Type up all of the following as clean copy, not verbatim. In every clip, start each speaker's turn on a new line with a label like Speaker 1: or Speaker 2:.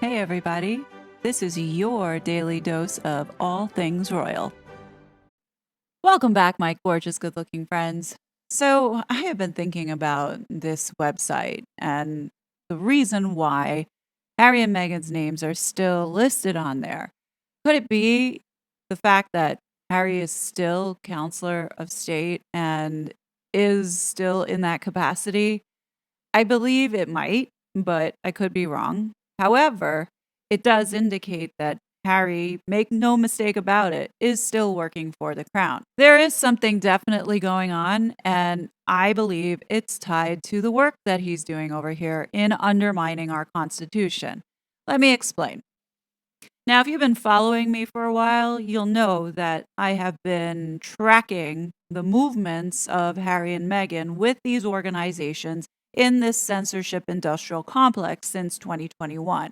Speaker 1: Hey, everybody. This is your daily dose of all things royal. Welcome back, my gorgeous, good looking friends. So, I have been thinking about this website and the reason why Harry and Meghan's names are still listed on there. Could it be the fact that Harry is still counselor of state and is still in that capacity? I believe it might, but I could be wrong. However, it does indicate that Harry, make no mistake about it, is still working for the crown. There is something definitely going on, and I believe it's tied to the work that he's doing over here in undermining our Constitution. Let me explain. Now, if you've been following me for a while, you'll know that I have been tracking the movements of Harry and Meghan with these organizations in this censorship industrial complex since 2021.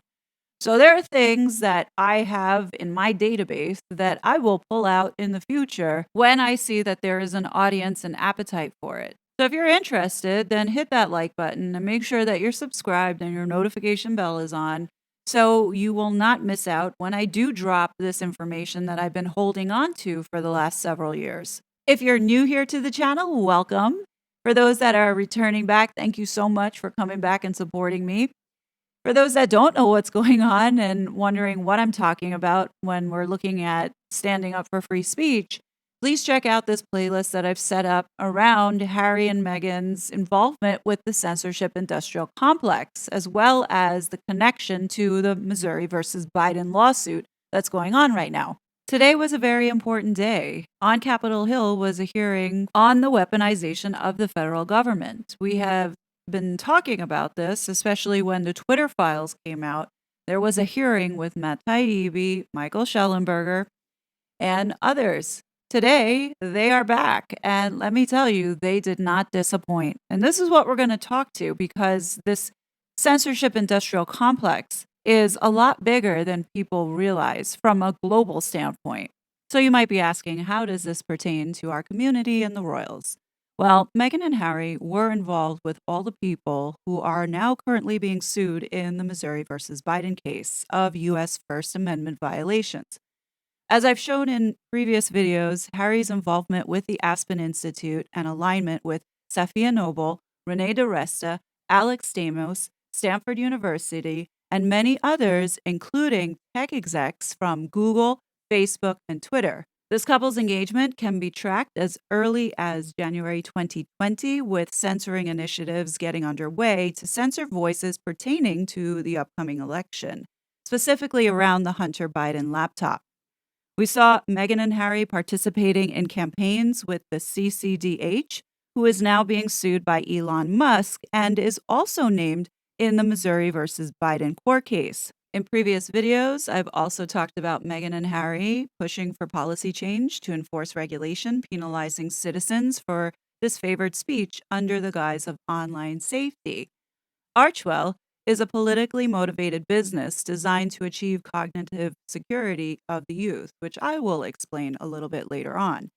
Speaker 1: So there are things that I have in my database that I will pull out in the future when I see that there is an audience and appetite for it. So if you're interested, then hit that like button and make sure that you're subscribed and your notification bell is on so you will not miss out when I do drop this information that I've been holding on to for the last several years. If you're new here to the channel, welcome. For those that are returning back, thank you so much for coming back and supporting me. For those that don't know what's going on and wondering what I'm talking about when we're looking at standing up for free speech, please check out this playlist that I've set up around Harry and Meghan's involvement with the censorship industrial complex, as well as the connection to the Missouri versus Biden lawsuit that's going on right now. Today was a very important day. On Capitol Hill was a hearing on the weaponization of the federal government. We have been talking about this, especially when the Twitter files came out. There was a hearing with Matt Taibbi, Michael Schellenberger, and others. Today, they are back. And let me tell you, they did not disappoint. And this is what we're going to talk to because this censorship industrial complex is a lot bigger than people realize from a global standpoint. So you might be asking, how does this pertain to our community and the royals? Well, Meghan and Harry were involved with all the people who are now currently being sued in the Missouri versus Biden case of U.S. First Amendment violations. As I've shown in previous videos, Harry's involvement with the Aspen Institute and alignment with Safiya Noble, Renee DiResta, Alex Stamos, Stanford University, and many others, including tech execs from Google, Facebook, and Twitter. This couple's engagement can be tracked as early as January 2020, with censoring initiatives getting underway to censor voices pertaining to the upcoming election, specifically around the Hunter Biden laptop. We saw Meghan and Harry participating in campaigns with the CCDH, who is now being sued by Elon Musk and is also named in the Missouri versus Biden court case. In previous videos, I've also talked about Meghan and Harry pushing for policy change to enforce regulation penalizing citizens for disfavored speech under the guise of online safety. Archwell is a politically motivated business designed to achieve cognitive security of the youth, which I will explain a little bit later on.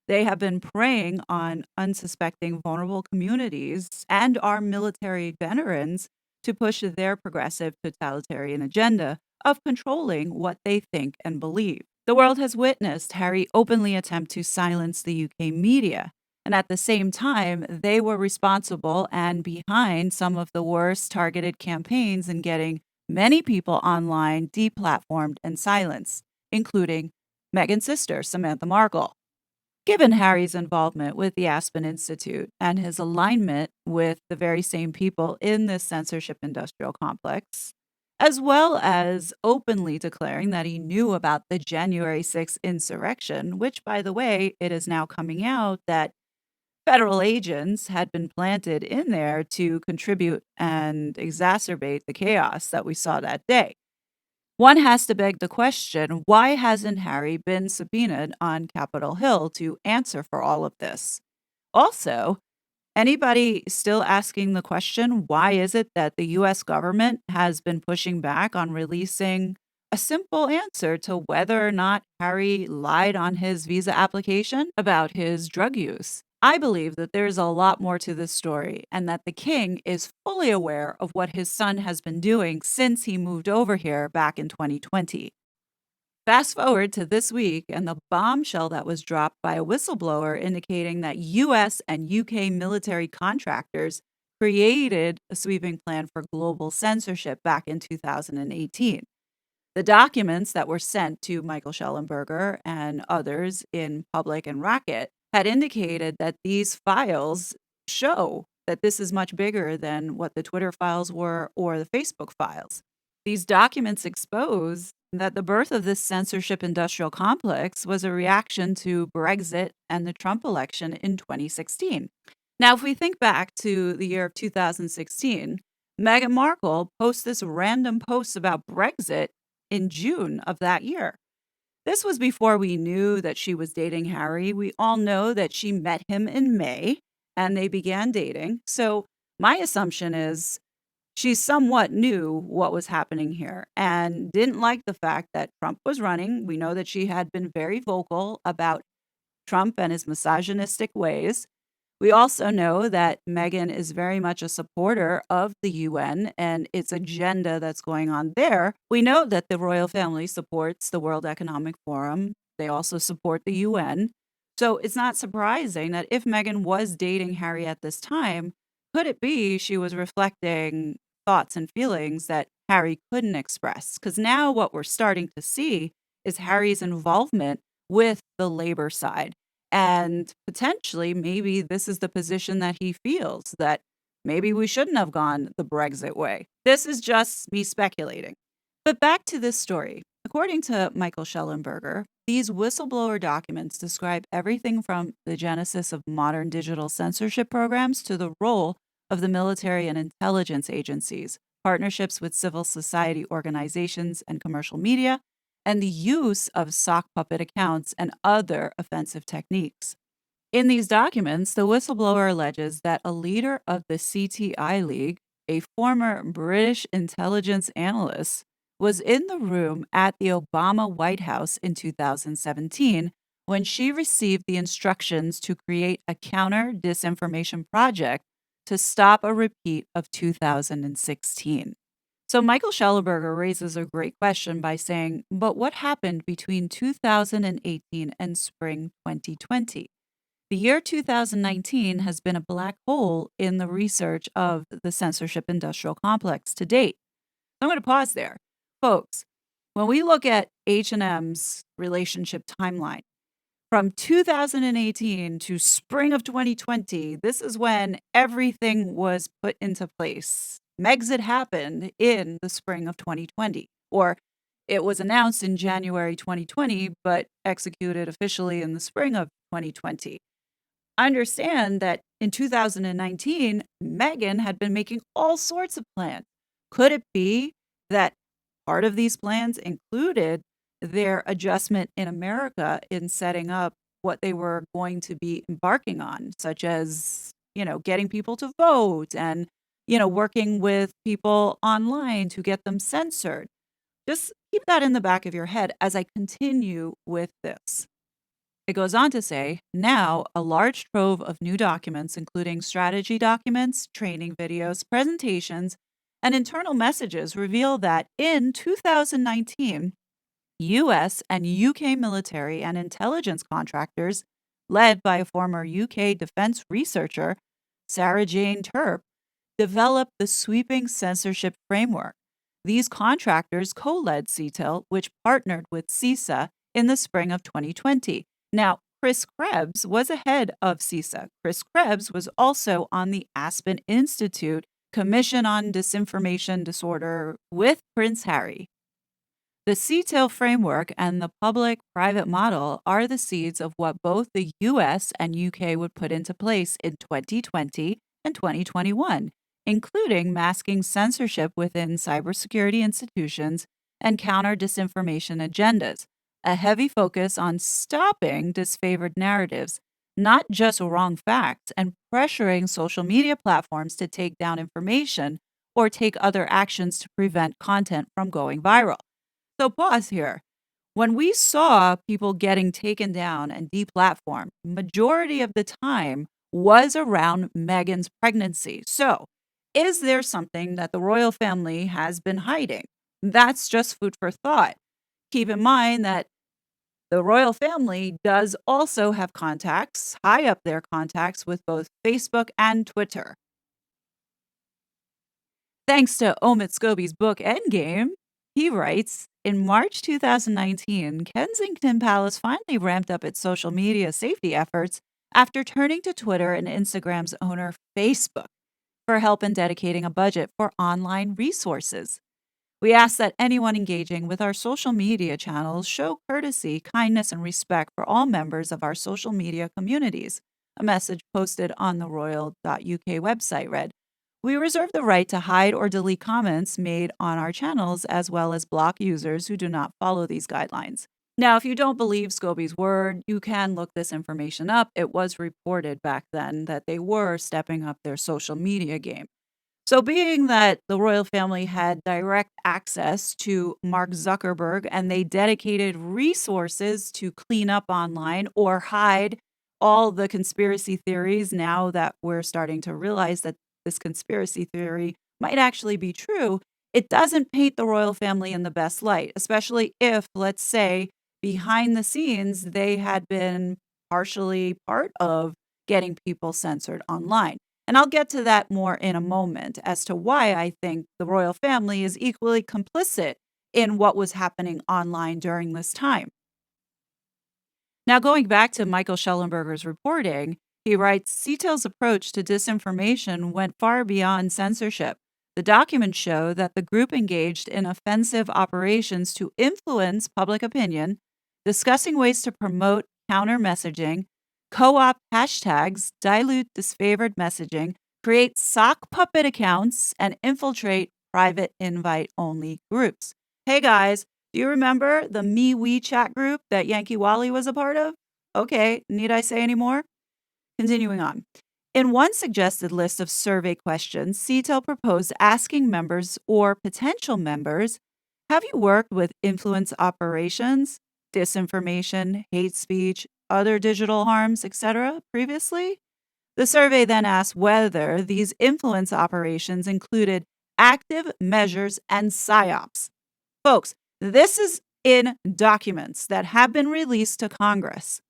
Speaker 1: They have been preying on unsuspecting vulnerable communities and our military veterans to push their progressive totalitarian agenda of controlling what they think and believe. The world has witnessed Harry openly attempt to silence the UK media, and at the same time, they were responsible and behind some of the worst targeted campaigns in getting many people online deplatformed and silenced, including Meghan's sister, Samantha Markle. Given Harry's involvement with the Aspen Institute and his alignment with the very same people in this censorship industrial complex, as well as openly declaring that he knew about the January 6th insurrection, which, by the way, it is now coming out that federal agents had been planted in there to contribute and exacerbate the chaos that we saw that day. One has to beg the question, why hasn't Harry been subpoenaed on Capitol Hill to answer for all of this? Also, anybody still asking the question, why is it that the US government has been pushing back on releasing a simple answer to whether or not Harry lied on his visa application about his drug use? I believe that there's a lot more to this story and that the king is fully aware of what his son has been doing since he moved over here back in 2020. Fast forward to this week and the bombshell that was dropped by a whistleblower indicating that US and UK military contractors created a sweeping plan for global censorship back in 2018. The documents that were sent to Michael Schellenberger and others in public and Racket had indicated that these files show that this is much bigger than what the Twitter files were or the Facebook files. These documents expose that the birth of this censorship industrial complex was a reaction to Brexit and the Trump election in 2016. Now, if we think back to the year of 2016, Meghan Markle posts this random post about Brexit in June of that year. This was before we knew that she was dating Harry. We all know that she met him in May and they began dating. So, my assumption is she somewhat knew what was happening here and didn't like the fact that Trump was running. We know that she had been very vocal about Trump and his misogynistic ways. We also know that Meghan is very much a supporter of the UN and its agenda that's going on there. We know that the royal family supports the World Economic Forum. They also support the UN. So it's not surprising that if Meghan was dating Harry at this time, could it be she was reflecting thoughts and feelings that Harry couldn't express? Because now what we're starting to see is Harry's involvement with the labor side. And potentially, maybe this is the position that he feels that maybe we shouldn't have gone the Brexit way. This is just me speculating. But back to this story. According to Michael Schellenberger, these whistleblower documents describe everything from the genesis of modern digital censorship programs to the role of the military and intelligence agencies, partnerships with civil society organizations and commercial media, and the use of sock puppet accounts and other offensive techniques. In these documents, the whistleblower alleges that a leader of the CTI League, a former British intelligence analyst, was in the room at the Obama White House in 2017 when she received the instructions to create a counter disinformation project to stop a repeat of 2016. So Michael Schellenberger raises a great question by saying, but what happened between 2018 and spring 2020? The year 2019 has been a black hole in the research of the censorship industrial complex to date. I'm going to pause there. Folks, when we look at H&M's relationship timeline, from 2018 to spring of 2020, this is when everything was put into place. Megxit happened in the spring of 2020, or it was announced in January 2020, but executed officially in the spring of 2020. Understand that in 2019, Meghan had been making all sorts of plans. Could it be that part of these plans included their adjustment in America in setting up what they were going to be embarking on, such as, getting people to vote and, working with people online to get them censored? Just keep that in the back of your head as I continue with this. It goes on to say, now a large trove of new documents, including strategy documents, training videos, presentations, and internal messages reveal that in 2019, US and UK military and intelligence contractors, led by a former UK defense researcher, Sarah Jane Turp, developed the sweeping censorship framework. These contractors co-led CTIL, which partnered with CISA in the spring of 2020. Now, Chris Krebs was ahead of CISA. Chris Krebs was also on the Aspen Institute Commission on Disinformation Disorder with Prince Harry. The CTIL framework and the public-private model are the seeds of what both the US and UK would put into place in 2020 and 2021, including masking censorship within cybersecurity institutions and counter-disinformation agendas, a heavy focus on stopping disfavored narratives, not just wrong facts, and pressuring social media platforms to take down information or take other actions to prevent content from going viral. So pause here. When we saw people getting taken down and deplatformed, majority of the time was around Meghan's pregnancy. So, is there something that the royal family has been hiding? That's just food for thought. Keep in mind that the royal family does also have contacts, high up their contacts with both Facebook and Twitter. Thanks to Omid Scobie's book Endgame, he writes, in March 2019, Kensington Palace finally ramped up its social media safety efforts after turning to Twitter and Instagram's owner, Facebook, for help in dedicating a budget for online resources. We ask that anyone engaging with our social media channels show courtesy, kindness, and respect for all members of our social media communities. A message posted on the royal.uk website read, we reserve the right to hide or delete comments made on our channels as well as block users who do not follow these guidelines. Now, if you don't believe Scobie's word, you can look this information up. It was reported back then that they were stepping up their social media game. So, being that the royal family had direct access to Mark Zuckerberg and they dedicated resources to clean up online or hide all the conspiracy theories, now that we're starting to realize that this conspiracy theory might actually be true, it doesn't paint the royal family in the best light, especially if, let's say, behind the scenes, they had been partially part of getting people censored online. And I'll get to that more in a moment as to why I think the royal family is equally complicit in what was happening online during this time. Now, going back to Michael Schellenberger's reporting, he writes, CTEL's approach to disinformation went far beyond censorship. The documents show that the group engaged in offensive operations to influence public opinion, discussing ways to promote counter messaging, co-opt hashtags, dilute disfavored messaging, create sock puppet accounts, and infiltrate private invite-only groups. Hey guys, do you remember the Me WeChat group that Yankee Wally was a part of? Okay, need I say any more? Continuing on. In one suggested list of survey questions, CTEL proposed asking members or potential members, have you worked with influence operations, disinformation, hate speech, other digital harms, etc. previously? The survey then asked whether these influence operations included active measures and psyops. Folks, this is in documents that have been released to Congress.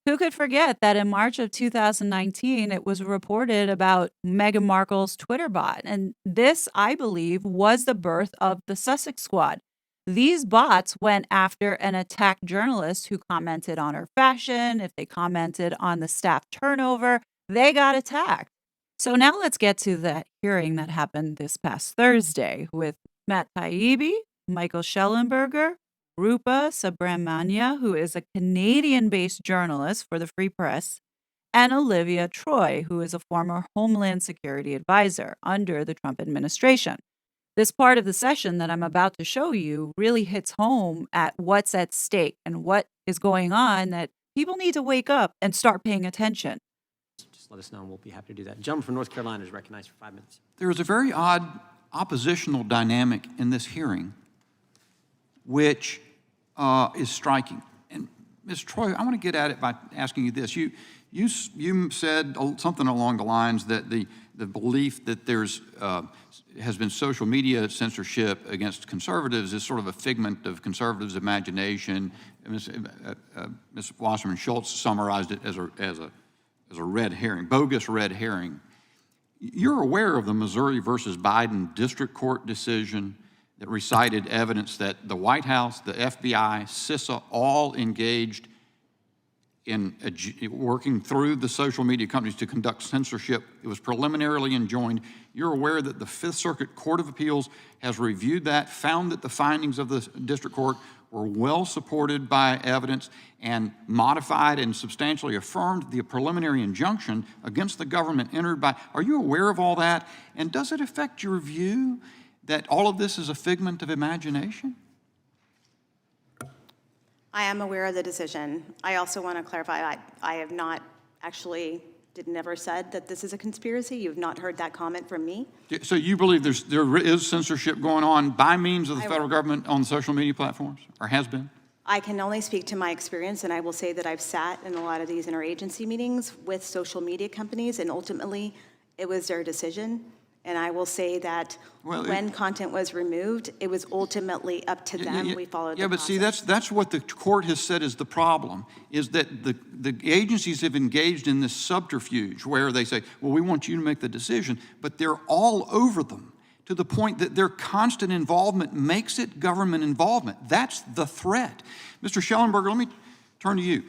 Speaker 1: Who could forget that in March of 2019, it was reported about Meghan Markle's Twitter bot? And this, I believe, was the birth of the Sussex Squad. These bots went after and attacked journalists who commented on her fashion. If they commented on the staff turnover, they got attacked. So now let's get to that hearing that happened this past Thursday with Matt Taibbi, Michael Schellenberger, Rupa Subramanya, who is a Canadian-based journalist for the Free Press, and Olivia Troy, who is a former Homeland Security advisor under the Trump administration. This part of the session that I'm about to show you really hits home at what's at stake and what is going on, that people need to wake up and start paying attention.
Speaker 2: Just let us know and we'll be happy to do that. The gentleman from North Carolina is recognized for 5 minutes.
Speaker 3: There is a very odd oppositional dynamic in this hearing, which is striking. And Ms. Troy, I want to get at it by asking you this. You said something along the lines that the belief that there's has been social media censorship against conservatives is sort of a figment of conservatives' imagination. Ms. Wasserman Schultz summarized it as a red herring, bogus red herring. You're aware of the Missouri versus Biden district court decision that recited evidence that the White House, the FBI, CISA, all engaged in working through the social media companies to conduct censorship. It was preliminarily enjoined. You're aware that the Fifth Circuit Court of Appeals has reviewed that, found that the findings of the district court were well supported by evidence and modified and substantially affirmed the preliminary injunction against the government entered by. Are you aware of all that? And does it affect your view that all of this is a figment of imagination?
Speaker 4: I am aware of the decision. I also want to clarify, I have not actually, never said that this is a conspiracy. You've not heard that comment from me.
Speaker 3: So you believe there is censorship going on by means of the federal government on social media platforms, or has been?
Speaker 4: I can only speak to my experience, and I will say that I've sat in a lot of these interagency meetings with social media companies, and ultimately, it was their decision. And I will say that when content was removed, it was ultimately up to them. We followed the
Speaker 3: Yeah, but
Speaker 4: process.
Speaker 3: see, that's what the court has said is the problem, is that the agencies have engaged in this subterfuge where they say, well, we want you to make the decision, but they're all over them to the point that their constant involvement makes it government involvement. That's the threat. Mr. Schellenberger, let me turn to you,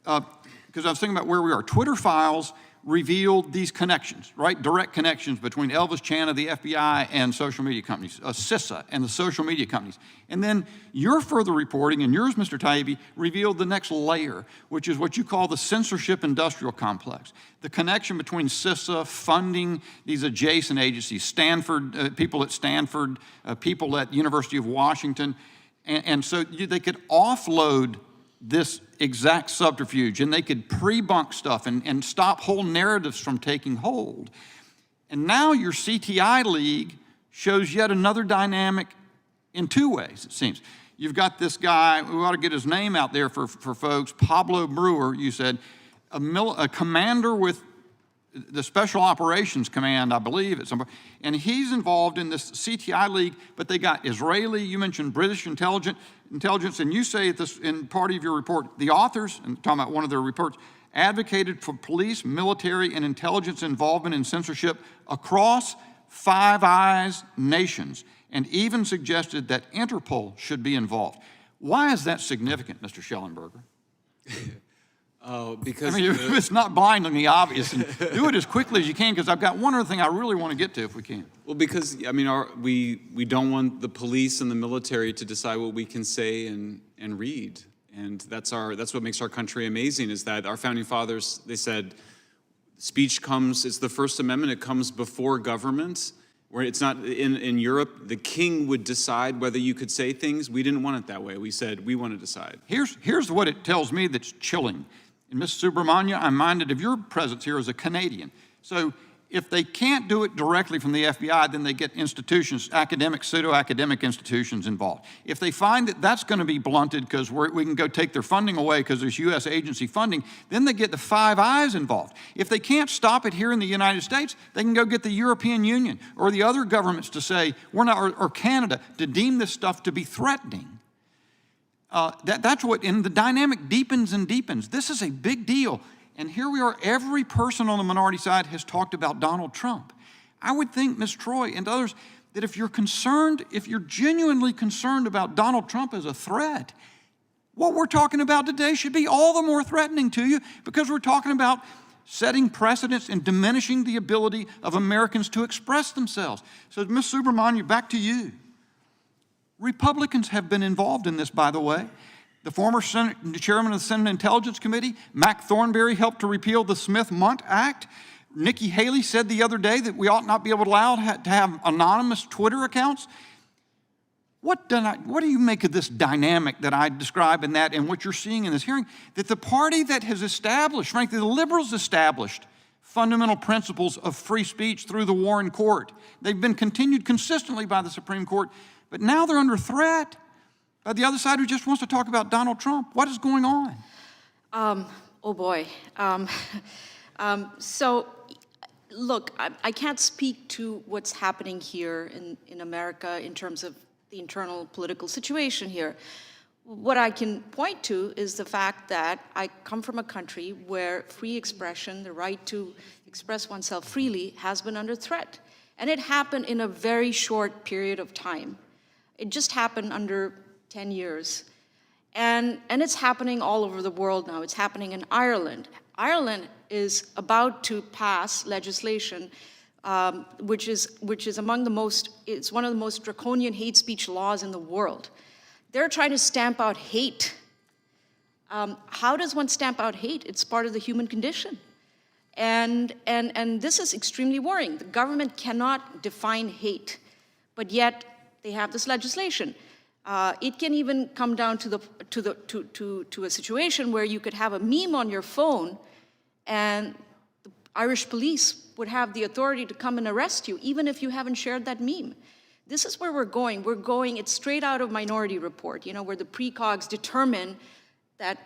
Speaker 3: because I was thinking about where we are. Twitter files revealed these connections, right? Direct connections between Elvis Chan of the FBI and social media companies, CISA and the social media companies. And then your further reporting, and yours, Mr. Taibbi, revealed the next layer, which is what you call the censorship industrial complex. The connection between CISA funding these adjacent agencies, Stanford, people at Stanford, people at University of Washington, and so they could offload this exact subterfuge, and they could pre-bunk stuff and stop whole narratives from taking hold. And now your CTI League shows yet another dynamic in two ways, it seems. You've got this guy, we ought to get his name out there for folks, Pablo Brewer, you said, a commander with the Special Operations Command, I believe, at some point, and he's involved in this CTI League, but they got Israeli, you mentioned British intelligence, and you say this in part of your report, the authors, and talking about one of their reports, advocated for police, military, and intelligence involvement in censorship across Five Eyes nations, and even suggested that Interpol should be involved. Why is that significant, Mr. Schellenberger?
Speaker 5: Because
Speaker 3: I mean, it's not blindingly obvious, and do it as quickly as you can, because I've got one other thing I really want to get to if we can.
Speaker 5: well, because I mean, we don't want the police and the military to decide what we can say and read, and that's what makes our country amazing. Is that our founding fathers, they said, speech comes, it's the First Amendment. It comes before government. Where it's not in Europe, the king would decide whether you could say things. We didn't want it that way. We said we want to decide.
Speaker 3: Here's what it tells me that's chilling. And Ms. Subramanya, I'm minded of your presence here as a Canadian. So if they can't do it directly from the FBI, then they get institutions, academic, pseudo-academic institutions involved. If they find that that's going to be blunted because we can go take their funding away because there's U.S. agency funding, then they get the Five Eyes involved. If they can't stop it here in the United States, they can go get the European Union or the other governments to say, we're not, or Canada, to deem this stuff to be threatening. That's what, and the dynamic deepens and deepens. This is a big deal. And here we are, every person on the minority side has talked about Donald Trump. I would think, Ms. Troy and others, that if you're concerned, if you're genuinely concerned about Donald Trump as a threat, what we're talking about today should be all the more threatening to you, because we're talking about setting precedents and diminishing the ability of Americans to express themselves. So, Ms. Subramanya, back to you. Republicans have been involved in this, by the way. The former chairman of the Senate Intelligence Committee, Mac Thornberry, helped to repeal the Smith-Mundt Act. Nikki Haley said the other day that we ought not be able to allow to have anonymous Twitter accounts. What do you make of this dynamic that I describe in that and what you're seeing in this hearing? That the party that has established, frankly, the liberals established fundamental principles of free speech through the Warren Court. They've been continued consistently by the Supreme Court, but now they're under threat by the other side who just wants to talk about Donald Trump. What is going on?
Speaker 6: Oh boy. So, look, I can't speak to what's happening here in America in terms of the internal political situation here. What I can point to is the fact that I come from a country where free expression, the right to express oneself freely, has been under threat. And it happened in a very short period of time. It just happened under 10 years. And it's happening all over the world now. It's happening in Ireland. Ireland is about to pass legislation which is among the most, it's one of the most draconian hate speech laws in the world. They're trying to stamp out hate. How does one stamp out hate? It's part of the human condition. And this is extremely worrying. The government cannot define hate, but yet they have this legislation. It can even come down to a situation where you could have a meme on your phone, and the Irish police would have the authority to come and arrest you, even if you haven't shared that meme. This is where we're going. It's straight out of Minority Report, where the precogs determine that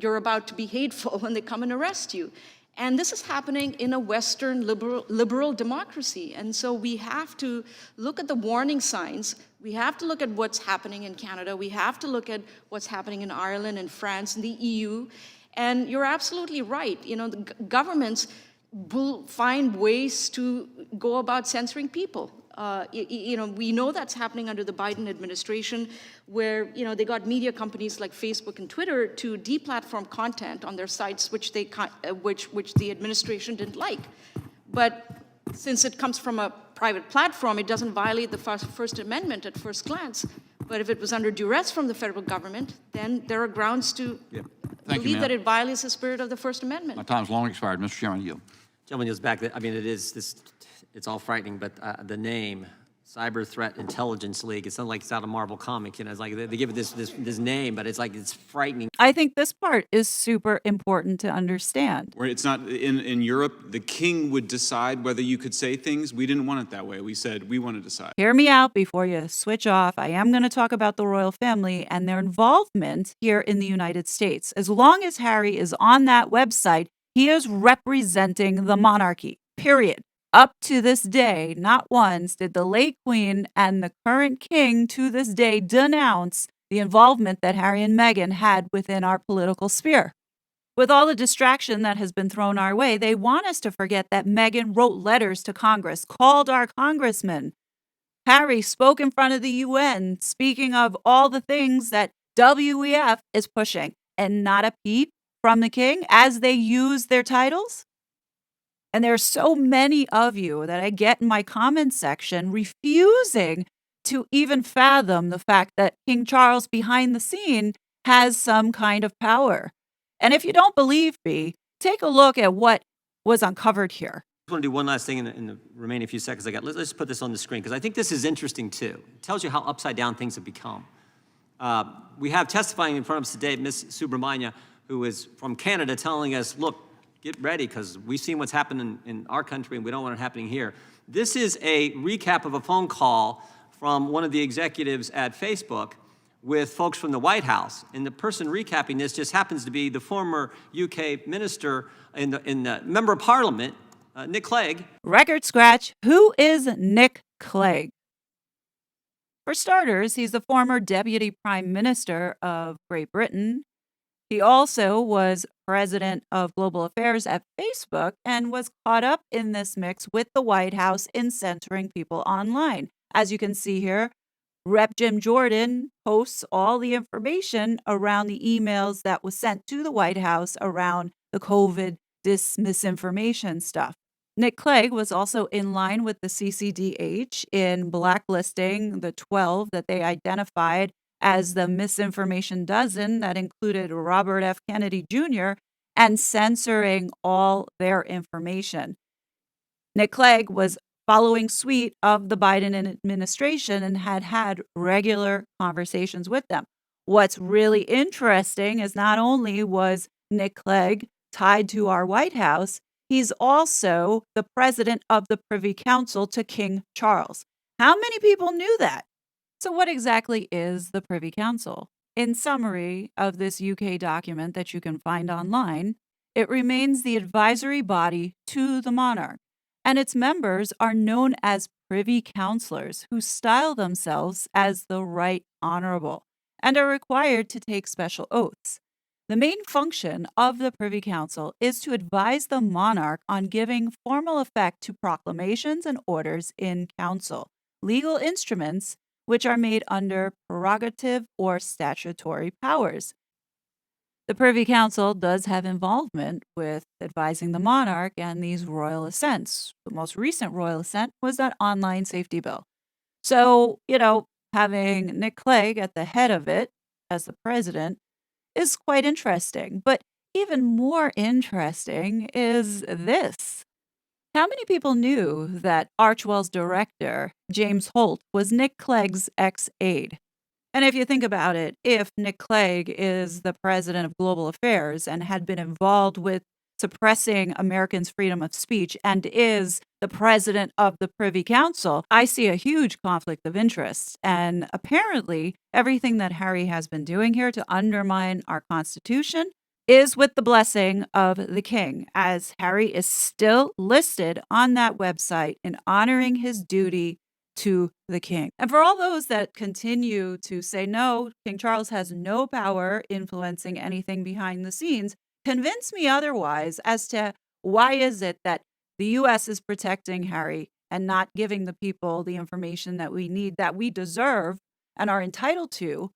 Speaker 6: you're about to be hateful when they come and arrest you. And this is happening in a Western liberal democracy. And so we have to look at the warning signs. We have to look at what's happening in Canada. We have to look at what's happening in Ireland and France and the EU. And you're absolutely right. The governments will find ways to go about censoring people. We know that's happening under the Biden administration, where they got media companies like Facebook and Twitter to deplatform content on their sites which the administration didn't like. But since it comes from a private platform, it doesn't violate the First Amendment at first glance. But if it was under duress from the federal government, then there are grounds to believe that it violates the spirit of the First Amendment.
Speaker 3: My time's long expired. Mr. Chairman, yield.
Speaker 2: Gentleman yields back. I mean, it's all frightening, but the name, Cyber Threat Intelligence League, it sounds like it's out of Marvel Comics. It's like they give it this name, but it's like it's frightening.
Speaker 1: I think this part is super important to understand.
Speaker 5: Where it's not, in Europe, the king would decide whether you could say things. We didn't want it that way. We said, we want to decide.
Speaker 1: Hear me out before you switch off. I am going to talk about the royal family and their involvement here in the United States. As long as Harry is on that website, he is representing the monarchy, period. Up to this day, not once did the late queen and the current king to this day denounce the involvement that Harry and Meghan had within our political sphere. With all the distraction that has been thrown our way, they want us to forget that Meghan wrote letters to Congress, called our congressmen. Harry spoke in front of the UN, speaking of all the things that WEF is pushing, and not a peep from the king as they use their titles. And there are so many of you that I get in my comment section refusing to even fathom the fact that King Charles behind the scene has some kind of power. And if you don't believe me, take a look at what was uncovered here.
Speaker 2: I want to do one last thing in the remaining few seconds I got. Let's put this on the screen, because I think this is interesting too. It tells you how upside down things have become. We have testifying in front of us today, Ms. Subramania, who is from Canada, telling us, look, get ready, because we've seen what's happened in our country and we don't want it happening here. This is a recap of a phone call from one of the executives at Facebook with folks from the White House. And the person recapping this just happens to be the former UK minister in the Member of Parliament, Nick Clegg.
Speaker 1: Record scratch. Who is Nick Clegg? For starters, he's the former Deputy Prime Minister of Great Britain. He also was president of global affairs at Facebook and was caught up in this mix with the White House in censoring people online. As you can see here, Rep. Jim Jordan posts all the information around the emails that was sent to the White House around the COVID misinformation stuff. Nick Clegg was also in line with the CCDH in blacklisting the 12 that they identified as the misinformation dozen that included Robert F. Kennedy Jr. and censoring all their information. Nick Clegg was following suit of the Biden administration and had regular conversations with them. What's really interesting is not only was Nick Clegg tied to our White House, he's also the president of the Privy Council to King Charles. How many people knew that? So what exactly is the Privy Council? In summary of this UK document that you can find online, it remains the advisory body to the monarch, and its members are known as Privy Councillors, who style themselves as the Right Honourable and are required to take special oaths. The main function of the Privy Council is to advise the monarch on giving formal effect to proclamations and orders in council, legal instruments which are made under prerogative or statutory powers. The Privy Council does have involvement with advising the monarch and these royal assents. The most recent royal assent was that online safety bill. So, having Nick Clegg at the head of it as the president is quite interesting. But even more interesting is this. How many people knew that Archwell's director, James Holt, was Nick Clegg's ex-aide? And if you think about it, if Nick Clegg is the president of global affairs and had been involved with suppressing Americans' freedom of speech and is the president of the Privy Council, I see a huge conflict of interest. And apparently, everything that Harry has been doing here to undermine our Constitution is with the blessing of the king, as Harry is still listed on that website in honoring his duty to the king. And for all those that continue to say, no, King Charles has no power influencing anything behind the scenes, convince me otherwise as to why is it that the U.S. is protecting Harry and not giving the people the information that we need, that we deserve and are entitled to,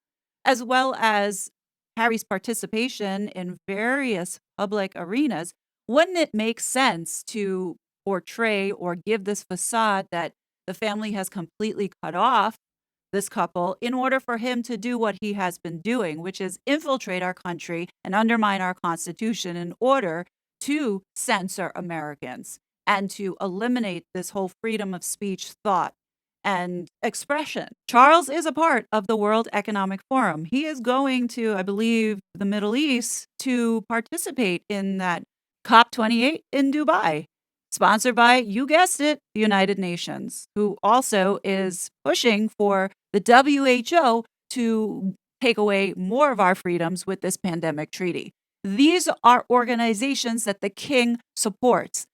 Speaker 1: as well as Harry's participation in various public arenas. Wouldn't it make sense to portray or give this facade that the family has completely cut off this couple in order for him to do what he has been doing, which is infiltrate our country and undermine our Constitution in order to censor Americans and to eliminate this whole freedom of speech, thought, and expression? Charles is a part of the World Economic Forum. He is going to, I believe, the Middle East to participate in that COP28 in Dubai, sponsored by, you guessed it, the United Nations, who also is pushing for the WHO to take away more of our freedoms with this pandemic treaty. These are organizations that the king supports.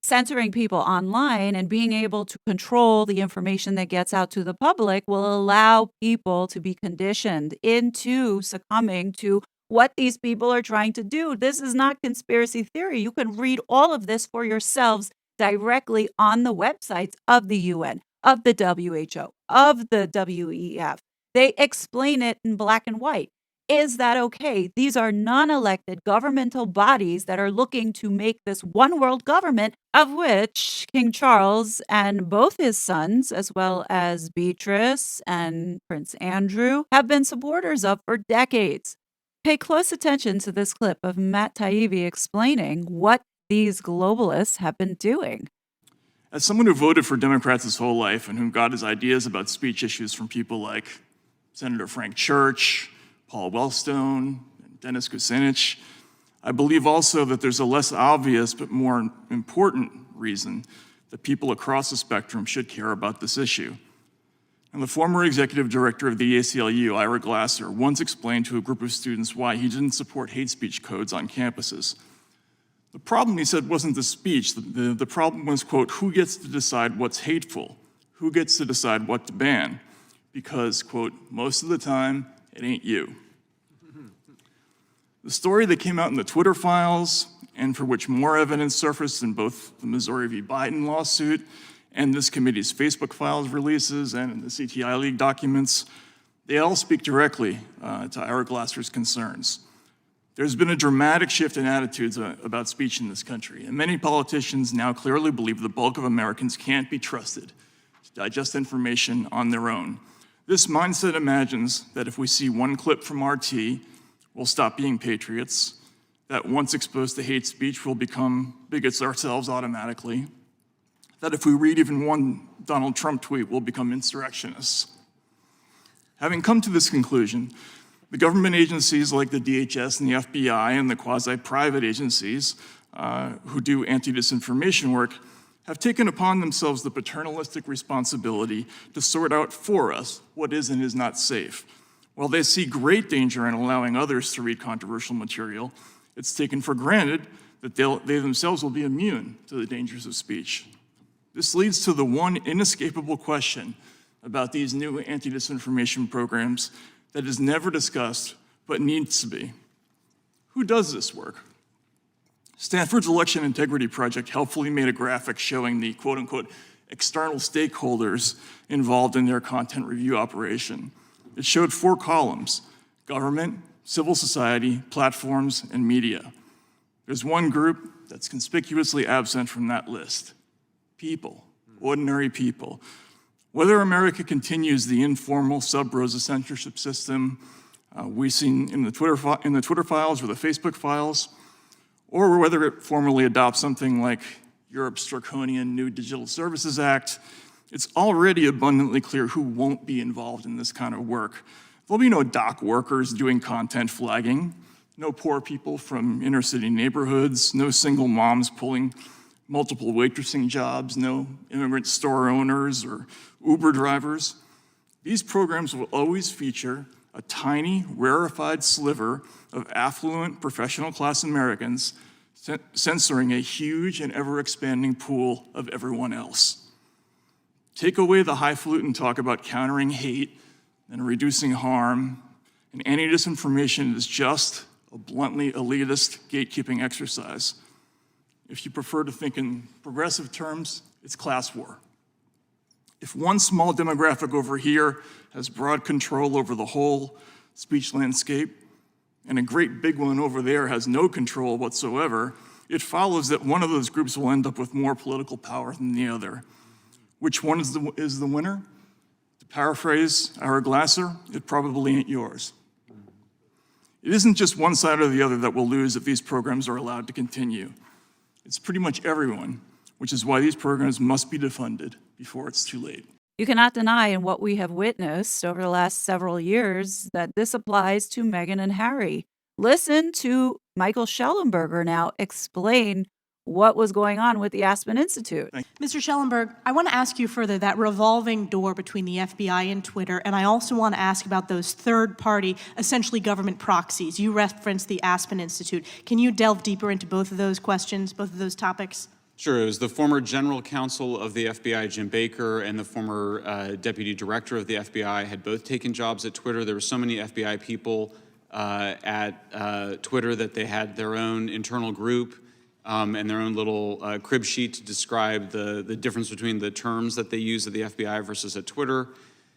Speaker 1: Censoring people online and being able to control the information that gets out to the public will allow people to be conditioned into succumbing to what these people are trying to do. This is not conspiracy theory. You can read all of this for yourselves directly on the websites of the UN, of the WHO, of the WEF. They explain it in black and white. Is that okay? These are non-elected governmental bodies that are looking to make this one world government, of which King Charles and both his sons, as well as Beatrice and Prince Andrew, have been supporters of for decades. Pay close attention to this clip of Matt Taibbi explaining what these globalists have been doing.
Speaker 7: As someone who voted for Democrats his whole life and who got his ideas about speech issues from people like Senator Frank Church, Paul Wellstone, and Dennis Kucinich, I believe also that there's a less obvious but more important reason that people across the spectrum should care about this issue. And the former executive director of the ACLU, Ira Glasser, once explained to a group of students why he didn't support hate speech codes on campuses. The problem, he said, wasn't the speech. The problem was, quote, who gets to decide what's hateful? Who gets to decide what to ban? Because, quote, most of the time, it ain't you. The story that came out in the Twitter files, and for which more evidence surfaced in both the Missouri v. Biden lawsuit and this committee's Facebook files releases and in the CTI League documents, they all speak directly to Ira Glasser's concerns. There's been a dramatic shift in attitudes about speech in this country, and many politicians now clearly believe the bulk of Americans can't be trusted to digest information on their own. This mindset imagines that if we see one clip from RT, we'll stop being patriots, that once exposed to hate speech, we'll become bigots ourselves automatically, that if we read even one Donald Trump tweet, we'll become insurrectionists. Having come to this conclusion, the government agencies like the DHS and the FBI and the quasi-private agencies who do anti-disinformation work have taken upon themselves the paternalistic responsibility to sort out for us what is and is not safe. While they see great danger in allowing others to read controversial material, it's taken for granted that they themselves will be immune to the dangers of speech. This leads to the one inescapable question about these new anti-disinformation programs that is never discussed but needs to be. Who does this work? Stanford's Election Integrity Project helpfully made a graphic showing the quote-unquote external stakeholders involved in their content review operation. It showed 4 columns: government, civil society, platforms, and media. There's one group that's conspicuously absent from that list: people, ordinary people. Whether America continues the informal sub-rosa censorship system we've seen in the Twitter files or the Facebook files, or whether it formally adopts something like Europe's draconian New Digital Services Act, it's already abundantly clear who won't be involved in this kind of work. There'll be no dock workers doing content flagging. no poor people from inner city neighborhoods, no single moms pulling multiple waitressing jobs, no immigrant store owners or Uber drivers. These programs will always feature a tiny, rarefied sliver of affluent professional class Americans censoring a huge and ever-expanding pool of everyone else. Take away the highfalutin talk about countering hate and reducing harm, and anti-disinformation is just a bluntly elitist gatekeeping exercise. If you prefer to think in progressive terms, it's class war. If one small demographic over here has broad control over the whole speech landscape, and a great big one over there has no control whatsoever, it follows that one of those groups will end up with more political power than the other. Which one is the winner? To paraphrase our Glasser, it probably ain't yours. It isn't just one side or the other that will lose if these programs are allowed to continue. It's pretty much everyone, which is why these programs must be defunded before it's too late.
Speaker 1: You cannot deny in what we have witnessed over the last several years that this applies to Meghan and Harry. Listen to Michael Schellenberger now explain what was going on with the Aspen Institute.
Speaker 8: Mr. Schellenberg, I want to ask you further that revolving door between the FBI and Twitter, and I also want to ask about those third-party, essentially government proxies. You referenced the Aspen Institute. Can you delve deeper into both of those questions, both of those topics?
Speaker 5: Sure. It was the former general counsel of the FBI, Jim Baker, and the former deputy director of the FBI had both taken jobs at Twitter. There were so many FBI people at Twitter that they had their own internal group and their own little crib sheet to describe the difference between the terms that they use at the FBI versus at Twitter.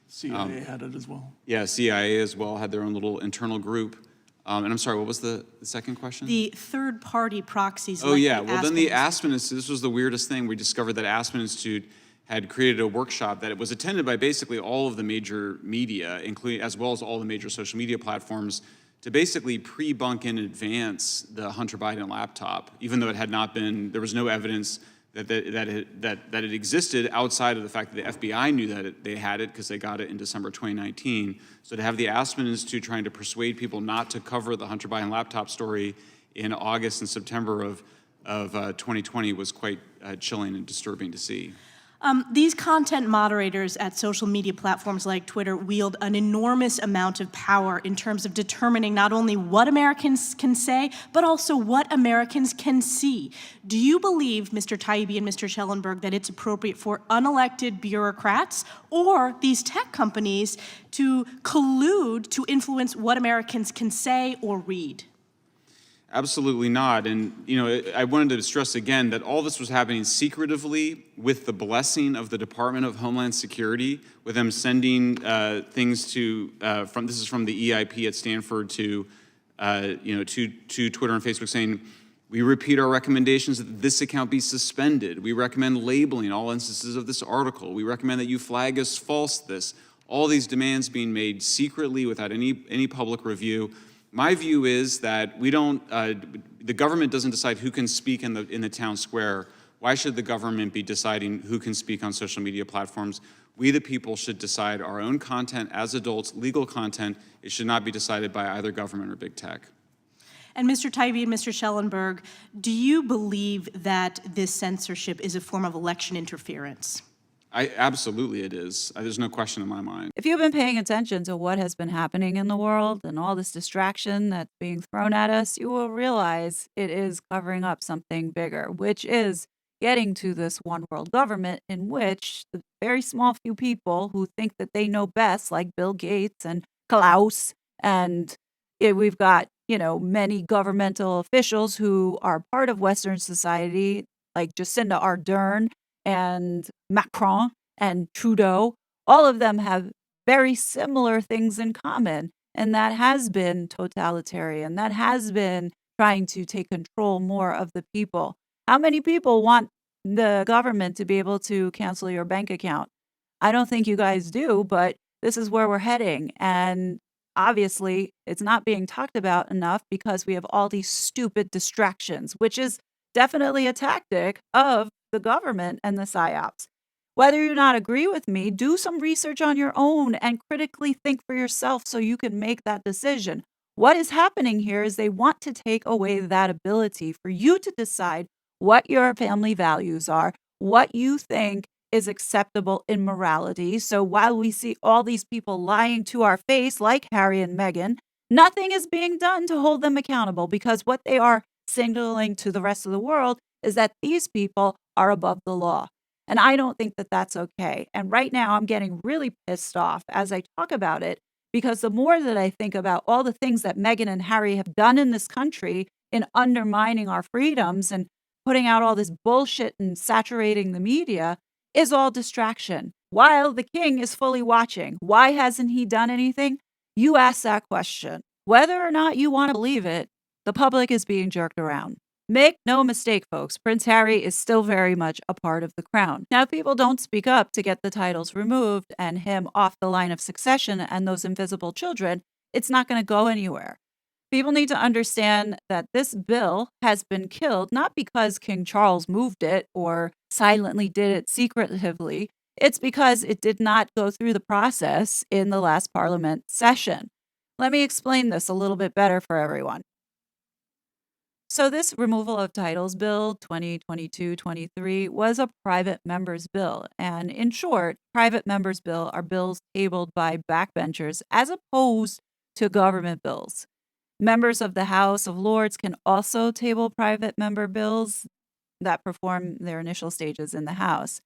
Speaker 7: CIA had it as well.
Speaker 5: Yeah, CIA as well had their own little internal group. And I'm sorry, what was the second question?
Speaker 8: The third-party proxies.
Speaker 5: Oh,
Speaker 8: like
Speaker 5: yeah.
Speaker 8: the
Speaker 5: Well,
Speaker 8: Aspen
Speaker 5: then the
Speaker 8: Institute.
Speaker 5: Aspen Institute, this was the weirdest thing. We discovered that Aspen Institute had created a workshop that it was attended by basically all of the major media, including as well as all the major social media platforms, to basically pre-bunk in advance the Hunter Biden laptop, even though it had not been, there was no evidence that it existed outside of the fact that the FBI knew that they had it because they got it in December 2019. So to have the Aspen Institute trying to persuade people not to cover the Hunter Biden laptop story in August and September of 2020 was quite chilling and disturbing to see.
Speaker 8: These content moderators at social media platforms like Twitter wield an enormous amount of power in terms of determining not only what Americans can say, but also what Americans can see. Do you believe, Mr. Taibbi and Mr. Schellenberg, that it's appropriate for unelected bureaucrats or these tech companies to collude to influence what Americans can say or read?
Speaker 5: Absolutely not. And, you know, I wanted to stress again that all this was happening secretively with the blessing of the Department of Homeland Security, with them sending things to, this is from the EIP at Stanford to Twitter and Facebook saying, we repeat our recommendations that this account be suspended. We recommend labeling all instances of this article. We recommend that you flag as false this. All these demands being made secretly without any public review. My view is that we don't, the government doesn't decide who can speak in the town square. Why should the government be deciding who can speak on social media platforms? We, the people, should decide our own content as adults, legal content. It should not be decided by either government or big tech.
Speaker 8: And Mr. Taibbi and Mr. Schellenberg, do you believe that this censorship is a form of election interference?
Speaker 5: Absolutely it is. There's no question in my mind.
Speaker 1: If you've been paying attention to what has been happening in the world and all this distraction that's being thrown at us, you will realize it is covering up something bigger, which is getting to this one world government in which the very small few people who think that they know best, like Bill Gates and Klaus, and we've got, many governmental officials who are part of Western society, like Jacinda Ardern and Macron and Trudeau. All of them have very similar things in common, and that has been totalitarian. That has been trying to take control more of the people. How many people want the government to be able to cancel your bank account? I don't think you guys do, but this is where we're heading. And obviously, it's not being talked about enough because we have all these stupid distractions, which is definitely a tactic of the government and the psyops. Whether you not agree with me, do some research on your own and critically think for yourself so you can make that decision. What is happening here is they want to take away that ability for you to decide what your family values are, what you think is acceptable in morality. So while we see all these people lying to our face, like Harry and Meghan, nothing is being done to hold them accountable, because what they are signaling to the rest of the world is that these people are above the law. And I don't think that that's okay. And right now, I'm getting really pissed off as I talk about it, because the more that I think about all the things that Meghan and Harry have done in this country in undermining our freedoms and putting out all this bullshit and saturating the media, is all distraction. While the king is fully watching, why hasn't he done anything? You ask that question. Whether or not you want to believe it, the public is being jerked around. Make no mistake, folks, Prince Harry is still very much a part of the crown. Now, if people don't speak up to get the titles removed and him off the line of succession and those invisible children, it's not going to go anywhere. People need to understand that this bill has been killed not because King Charles moved it or silently did it secretively. It's because it did not go through the process in the last parliament session. Let me explain this a little bit better for everyone. So, this removal of titles bill 2022-23 was a private members bill. And in short, private members bill are bills tabled by backbenchers as opposed to government bills. Members of the House of Lords can also table private member bills that perform their initial stages in the House.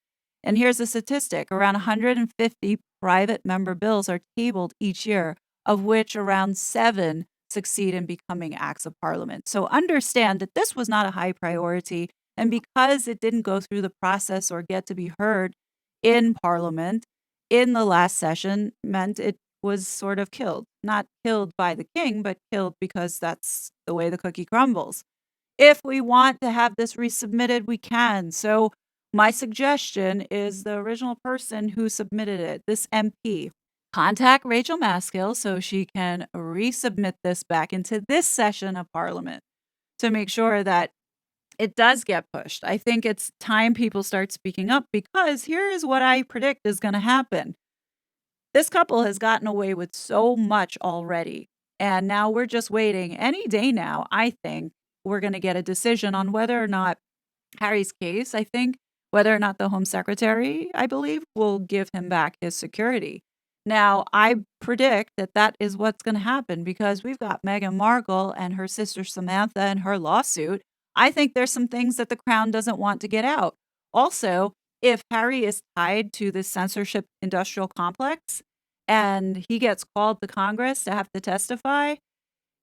Speaker 1: And here's a statistic: around 150 private member bills are tabled each year, of which around 7 succeed in becoming acts of parliament. So understand that this was not a high priority. And because it didn't go through the process or get to be heard in parliament in the last session, meant it was sort of killed. Not killed by the king, but killed because that's the way the cookie crumbles. If we want to have this resubmitted, we can. So my suggestion is the original person who submitted it, this MP, contact Rachel Maskill so she can resubmit this back into this session of Parliament to make sure that it does get pushed. I think it's time people start speaking up, because here is what I predict is going to happen. This couple has gotten away with so much already, and now we're just waiting. Any day now, I think we're going to get a decision on whether or not Harry's case, I think, whether or not the Home Secretary, I believe, will give him back his security. Now, I predict that that is what's going to happen, because we've got Meghan Markle and her sister Samantha and her lawsuit. I think there's some things that the Crown doesn't want to get out. Also, if Harry is tied to this censorship industrial complex and he gets called to Congress to have to testify,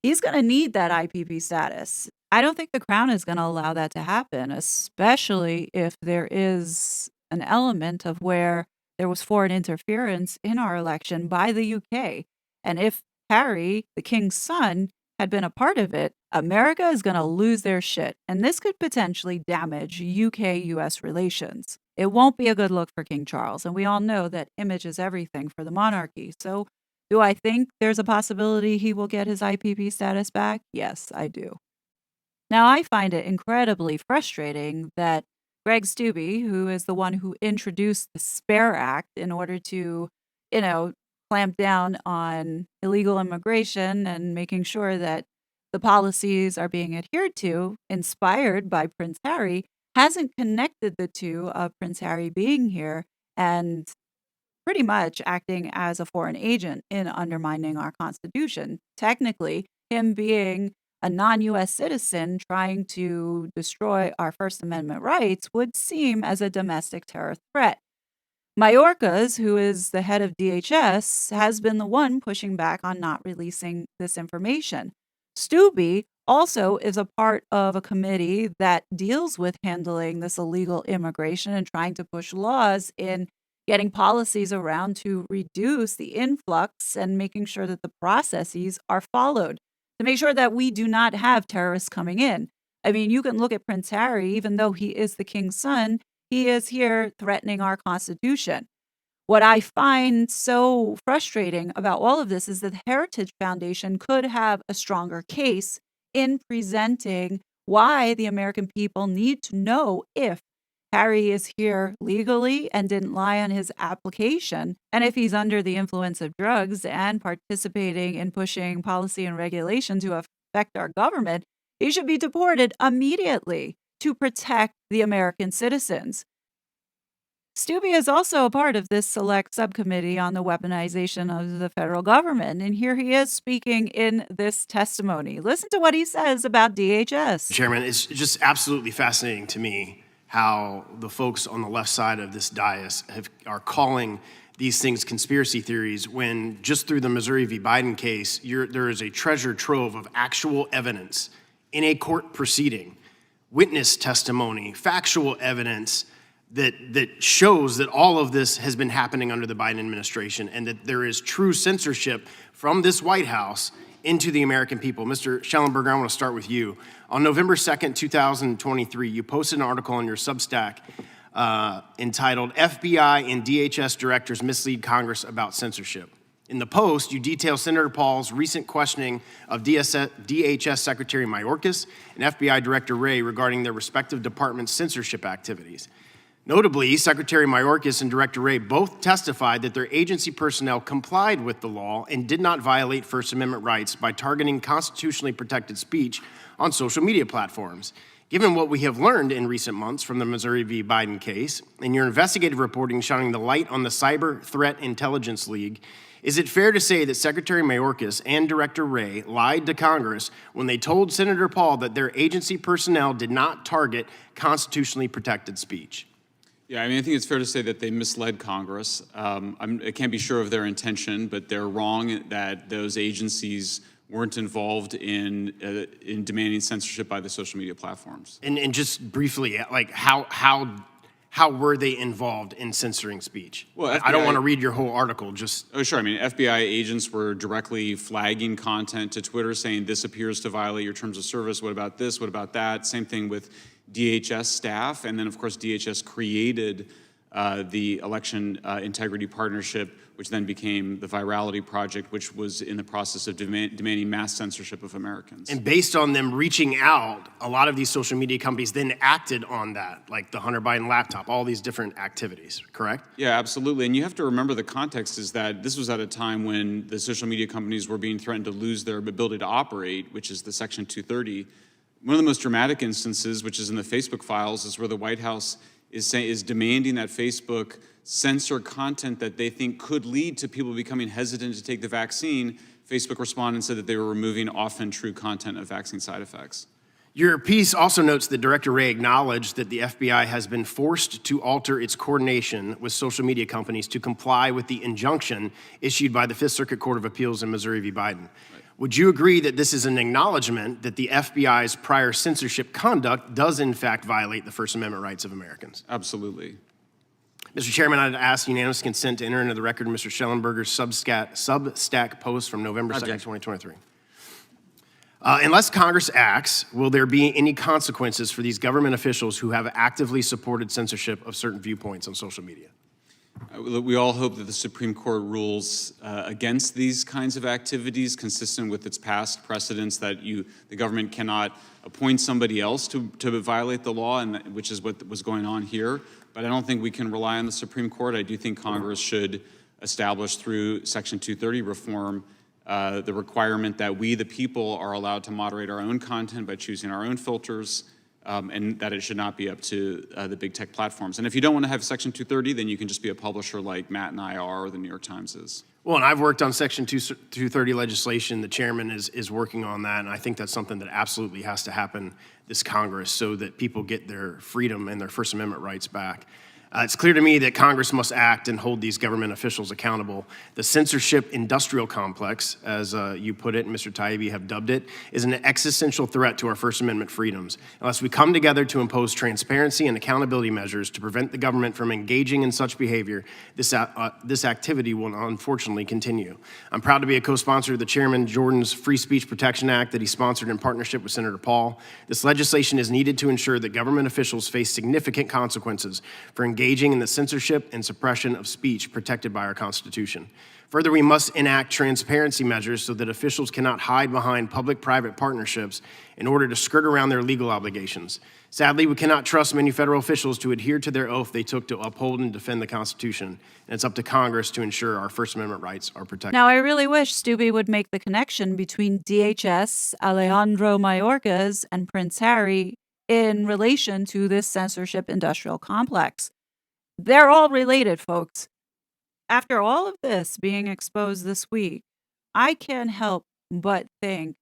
Speaker 1: he's going to need that IPP status. I don't think the Crown is going to allow that to happen, especially if there is an element of where there was foreign interference in our election by the UK. And if Harry, the king's son, had been a part of it, America is going to lose their shit. And this could potentially damage UK US relations. It won't be a good look for King Charles. And we all know that image is everything for the monarchy. So, do I think there's a possibility he will get his IPP status back? Yes, I do. Now, I find it incredibly frustrating that Greg Steube, who is the one who introduced the SPARE Act in order to, clamp down on illegal immigration and making sure that the policies are being adhered to, inspired by Prince Harry, hasn't connected the two of Prince Harry being here and pretty much acting as a foreign agent in undermining our Constitution. Technically, him being a non-US citizen trying to destroy our First Amendment rights would seem as a domestic terror threat. Mayorkas, who is the head of DHS, has been the one pushing back on not releasing this information. Steube also is a part of a committee that deals with handling this illegal immigration and trying to push laws in getting policies around to reduce the influx and making sure that the processes are followed to make sure that we do not have terrorists coming in. I mean, you can look at Prince Harry, even though he is the king's son, he is here threatening our Constitution. What I find so frustrating about all of this is that the Heritage Foundation could have a stronger case in presenting why the American people need to know if Harry is here legally and didn't lie on his application. And if he's under the influence of drugs and participating in pushing policy and regulation to affect our government, he should be deported immediately to protect the American citizens. Stubbe is also a part of this select subcommittee on the weaponization of the federal government, and here he is speaking in this testimony. Listen to what he says about DHS.
Speaker 9: Chairman, it's just absolutely fascinating to me how the folks on the left side of this dais are calling these things conspiracy theories when just through the Missouri v. Biden case, there is a treasure trove of actual evidence in a court proceeding, witness testimony, factual evidence that shows that all of this has been happening under the Biden administration and that there is true censorship from this White House into the American people. Mr. Schellenberger, I want to start with you. On November 2nd, 2023, you posted an article on your Substack entitled FBI and DHS Directors Mislead Congress About Censorship. In the post, you detail Senator Paul's recent questioning of DHS Secretary Mayorkas and FBI Director Wray regarding their respective departments' censorship activities. Notably, Secretary Mayorkas and Director Wray both testified that their agency personnel complied with the law and did not violate First Amendment rights by targeting constitutionally protected speech on social media platforms. Given what we have learned in recent months from the Missouri v. Biden case and your investigative reporting shining the light on the Cyber Threat Intelligence League, is it fair to say that Secretary Mayorkas and Director Wray lied to Congress when they told Senator Paul that their agency personnel did not target constitutionally protected speech?
Speaker 5: Yeah, I mean, I think it's fair to say that they misled Congress. I can't be sure of their intention, but they're wrong that those agencies weren't involved in demanding censorship by the social media platforms.
Speaker 9: And just briefly, like how were they involved in censoring speech?
Speaker 5: Well,
Speaker 9: I don't want to read your whole article, just...
Speaker 5: Oh, sure. I mean, FBI agents were directly flagging content to Twitter saying this appears to violate your terms of service. What about this? What about that? Same thing with DHS staff. And then, of course, DHS created the Election Integrity Partnership, which then became the Virality Project, which was in the process of demanding mass censorship of Americans.
Speaker 9: And based on them reaching out, a lot of these social media companies then acted on that, like the Hunter Biden laptop, all these different activities, correct?
Speaker 5: Yeah, absolutely. And you have to remember the context is that this was at a time when the social media companies were being threatened to lose their ability to operate, which is the Section 230. One of the most dramatic instances, which is in the Facebook files, is where the White House is demanding that Facebook censor content that they think could lead to people becoming hesitant to take the vaccine. Facebook responded and said that they were removing often true content of vaccine side effects.
Speaker 9: Your piece also notes that Director Wray acknowledged that the FBI has been forced to alter its coordination with social media companies to comply with the injunction issued by the Fifth Circuit Court of Appeals in Missouri v. Biden. Right. Would you agree that this is an acknowledgement that the FBI's prior censorship conduct does in fact violate the First Amendment rights of Americans?
Speaker 5: Absolutely.
Speaker 9: Mr. Chairman, I'd ask unanimous consent to enter into the record Mr. Schellenberger's Substack post from November 2nd, 2023. Unless Congress acts, will there be any consequences for these government officials who have actively supported censorship of certain viewpoints on social media?
Speaker 5: We all hope that the Supreme Court rules against these kinds of activities, consistent with its past precedents that the government cannot appoint somebody else to violate the law, which is what was going on here. But I don't think we can rely on the Supreme Court. I do think Congress should establish through Section 230 reform the requirement that we, the people, are allowed to moderate our own content by choosing our own filters, and that it should not be up to the big tech platforms. And if you don't want to have Section 230, then you can just be a publisher like Matt and I are, or the New York Times is.
Speaker 9: Well, and I've worked on Section 230 legislation. The chairman is working on that, and I think that's something that absolutely has to happen this Congress so that people get their freedom and their First Amendment rights back. It's clear to me that Congress must act and hold these government officials accountable. The censorship industrial complex, as you put it and Mr. Taibbi have dubbed it, is an existential threat to our First Amendment freedoms. Unless we come together to impose transparency and accountability measures to prevent the government from engaging in such behavior, this activity will unfortunately continue. I'm proud to be a co-sponsor of the Chairman Jordan's Free Speech Protection Act that he sponsored in partnership with Senator Paul. This legislation is needed to ensure that government officials face significant consequences for engaging engaging in the censorship and suppression of speech protected by our Constitution. Further, we must enact transparency measures so that officials cannot hide behind public-private partnerships in order to skirt around their legal obligations. Sadly, we cannot trust many federal officials to adhere to their oath they took to uphold and defend the Constitution, and it's up to Congress to ensure our First Amendment rights are protected.
Speaker 1: Now, I really wish Stubby would make the connection between DHS, Alejandro Mayorkas, and Prince Harry in relation to this censorship industrial complex. They're all related, folks. After all of this being exposed this week, I can't help but think,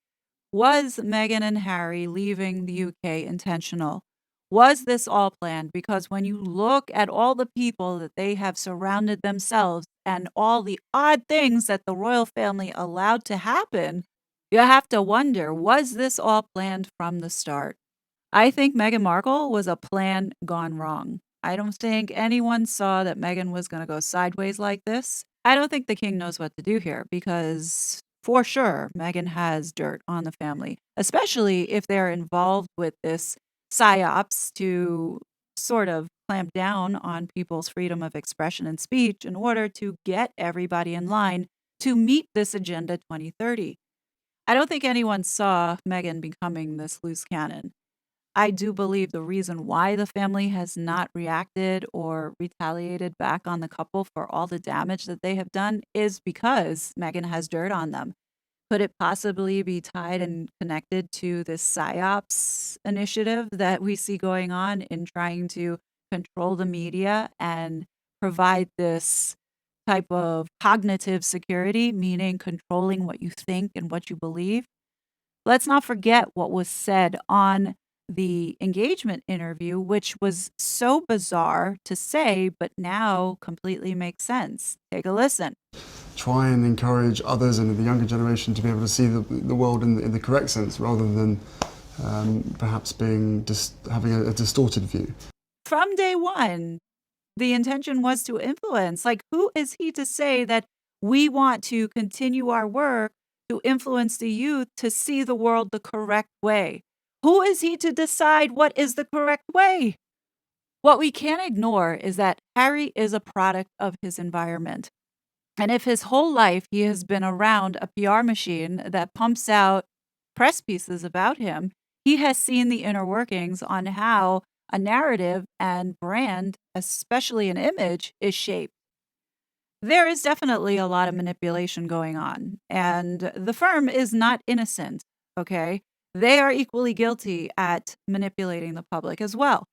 Speaker 1: was Meghan and Harry leaving the UK intentional? Was this all planned? Because when you look at all the people that they have surrounded themselves and all the odd things that the royal family allowed to happen, you have to wonder, was this all planned from the start? I think Meghan Markle was a plan gone wrong. I don't think anyone saw that Meghan was going to go sideways like this. I don't think the king knows what to do here because, for sure, Meghan has dirt on the family, especially if they're involved with this psyops to sort of clamp down on people's freedom of expression and speech in order to get everybody in line to meet this Agenda 2030. I don't think anyone saw Meghan becoming this loose cannon. I do believe the reason why the family has not reacted or retaliated back on the couple for all the damage that they have done is because Meghan has dirt on them. Could it possibly be tied and connected to this PSYOPs initiative that we see going on in trying to control the media and provide this type of cognitive security, meaning controlling what you think and what you believe? Let's not forget what was said on the engagement interview, which was so bizarre to say, but now completely makes sense. Take a listen.
Speaker 10: Try and encourage others and the younger generation to be able to see the world in the correct sense rather than perhaps having a distorted view.
Speaker 1: From day one, the intention was to influence. Like, who is he to say that we want to continue our work to influence the youth to see the world the correct way? Who is he to decide what is the correct way? What we can't ignore is that Harry is a product of his environment. And if his whole life he has been around a PR machine that pumps out press pieces about him, he has seen the inner workings on how a narrative and brand, especially an image, is shaped. There is definitely a lot of manipulation going on, and the firm is not innocent, okay? They are equally guilty at manipulating the public as well.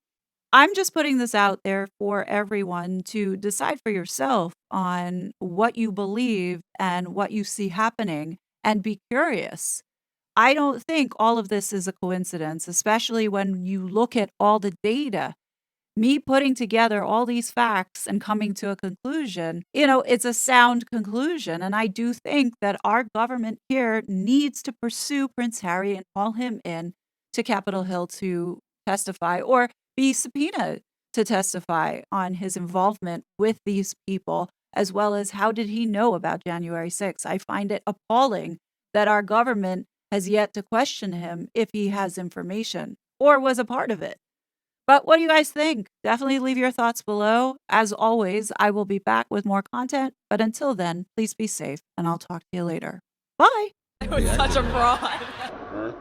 Speaker 1: I'm just putting this out there for everyone to decide for yourself on what you believe and what you see happening and be curious. I don't think all of this is a coincidence, especially when you look at all the data. Me putting together all these facts and coming to a conclusion, it's a sound conclusion. And I do think that our government here needs to pursue Prince Harry and call him in to Capitol Hill to testify or be subpoenaed to testify on his involvement with these people, as well as how did he know about January 6th. I find it appalling that our government has yet to question him if he has information or was a part of it. But what do you guys think? Definitely leave your thoughts below. As always, I will be back with more content. But until then, please be safe, and I'll talk to you later. Bye.
Speaker 11: It was such a fraud.